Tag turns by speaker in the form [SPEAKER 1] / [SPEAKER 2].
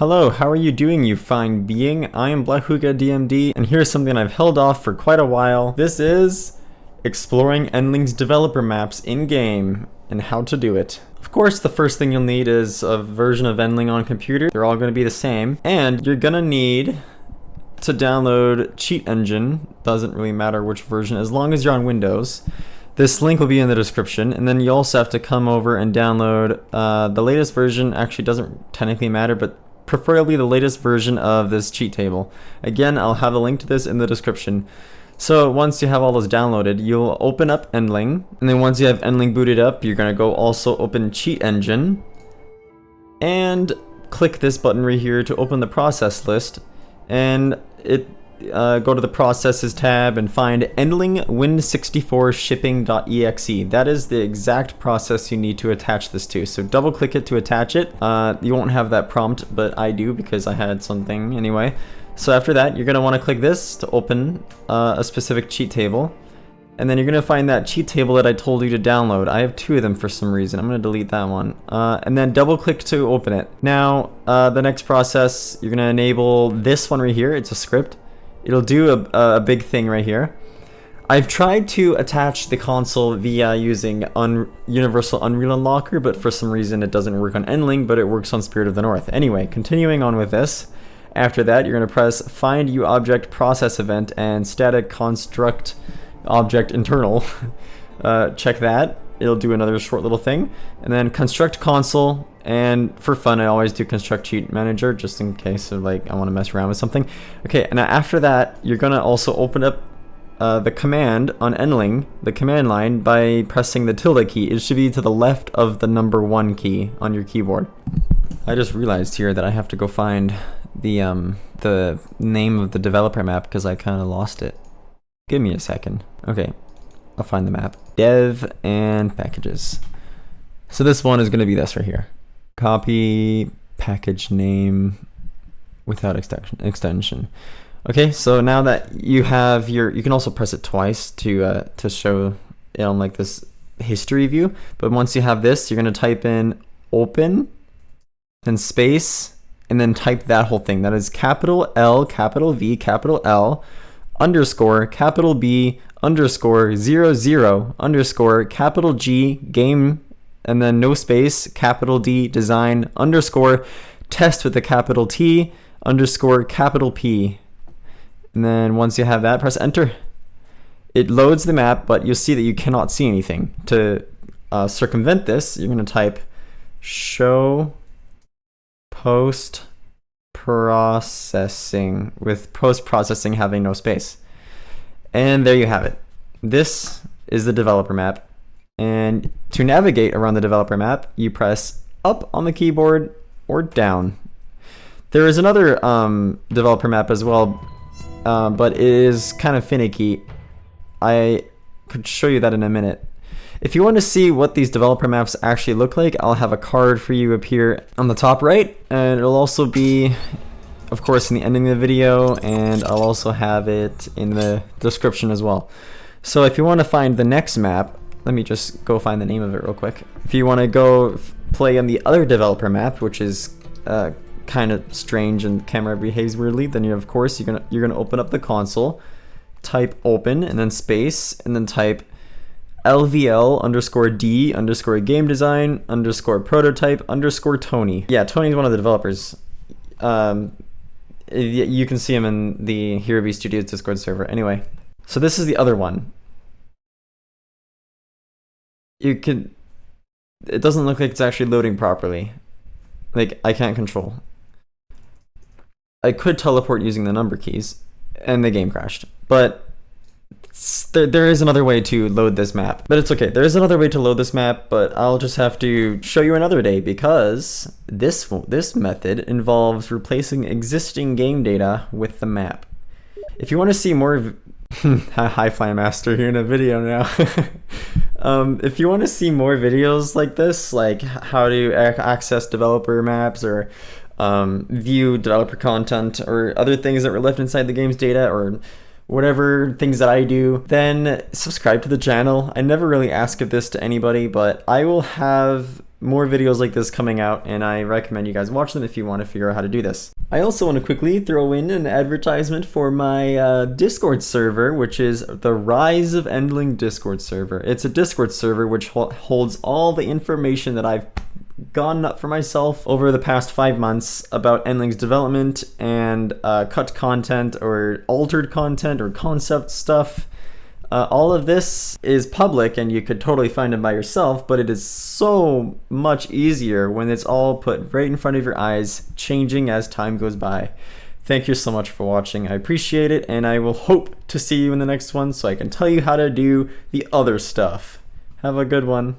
[SPEAKER 1] Hello, how are you doing, you fine being? I am Blackhuga DMD, and here's something I've held off for quite a while. This is exploring ENDLING's developer maps in-game and how to do it. Of course, the first thing you'll need is a version of ENDLING on computer. They're all going to be the same. And you're going to need to download Cheat Engine. Doesn't really matter which version, as long as you're on Windows. This link will be in the description, and then you also have to come over and download the latest version. Actually, doesn't technically matter, but preferably the latest version of this cheat table. Again, I'll have a link to this in the description. So once you have all those downloaded, you'll open up ENDLING, and then once you have ENDLING booted up, you're gonna go also open Cheat Engine, and click this button right here to open the process list, and go to the processes tab and find ENDLING Win64 shipping.exe. That is the exact process you need to attach this to. So double click it to attach it. You won't have that prompt, but I do because I had something anyway. So after that, you're gonna want to click this to open a specific cheat table. And then you're gonna find that cheat table that I told you to download. I have two of them for some reason. I'm gonna delete that one. And then double click to open it. Now, the next process, you're gonna enable this one right here. It's a script. It'll do a big thing right here. I've tried to attach the console via using Universal Unreal Unlocker, but for some reason it doesn't work on ENDLING, but it works on Spirit of the North. Anyway, continuing on with this. After that, you're going to press Find UObject Process Event and Static Construct Object Internal. Check that. It'll do another short little thing. And then construct console, and for fun I always do construct cheat manager just in case of like I want to mess around with something. Okay, and after that you're gonna also open up the command on ENDLING, the command line, by pressing the tilde key. It should be to the left of the number 1 key on your keyboard. I just realized here that I have to go find the name of the developer map because I kind of lost it. Give me a second. Okay, I'll find the map. Dev and packages. So this one is going to be this right here. Copy package name without extension. Okay, so now that you have you can also press it twice to show it on like this history view. But once you have this, you're going to type in open, then space, and then type that whole thing. That is capital L, capital V, capital L, underscore, capital B, underscore, 00, underscore, capital G, game, and then no space, capital D, design, underscore, test with a capital T, underscore, capital P. And then once you have that, press enter. It loads the map, but you'll see that you cannot see anything. To circumvent this, you're going to type show post processing, with post processing having no space. And there you have it. This is the developer map. And to navigate around the developer map, you press up on the keyboard or down. There is another developer map as well, but it is kind of finicky. I could show you that in a minute. If you want to see what these developer maps actually look like, I'll have a card for you up here on the top right, and it'll also be, of course, in the ending of the video, and I'll also have it in the description as well. So if you want to find the next map, let me just go find the name of it real quick. If you want to go play on the other developer map, which is kind of strange and camera behaves weirdly, then of course you're gonna open up the console, type open, and then space, and then type LVL underscore D underscore game design underscore prototype underscore Tony. Yeah, Tony's one of the developers. You can see him in the Hirobi Studios Discord server. Anyway, so this is the other one. It doesn't look like it's actually loading properly. Like, I can't control. I could teleport using the number keys, and the game crashed. But there is another way to load this map. But it's okay. There is another way to load this map, but I'll just have to show you another day because this method involves replacing existing game data with the map. If you want to see more Hi Fly Master here in a video now. If you want to see more videos like this, like how to access developer maps or view developer content or other things that were left inside the game's data or whatever things that I do, then subscribe to the channel. I never really ask of this to anybody, but I will have more videos like this coming out, and I recommend you guys watch them if you want to figure out how to do this. I also want to quickly throw in an advertisement for my Discord server, which is the Rise of Endling Discord server. It's a Discord server which holds all the information that I've gotten up for myself over the past 5 months about Endling's development and cut content or altered content or concept stuff. All of this is public and you could totally find it by yourself, but it is so much easier when it's all put right in front of your eyes, changing as time goes by. Thank you so much for watching. I appreciate it, and I will hope to see you in the next one so I can tell you how to do the other stuff. Have a good one.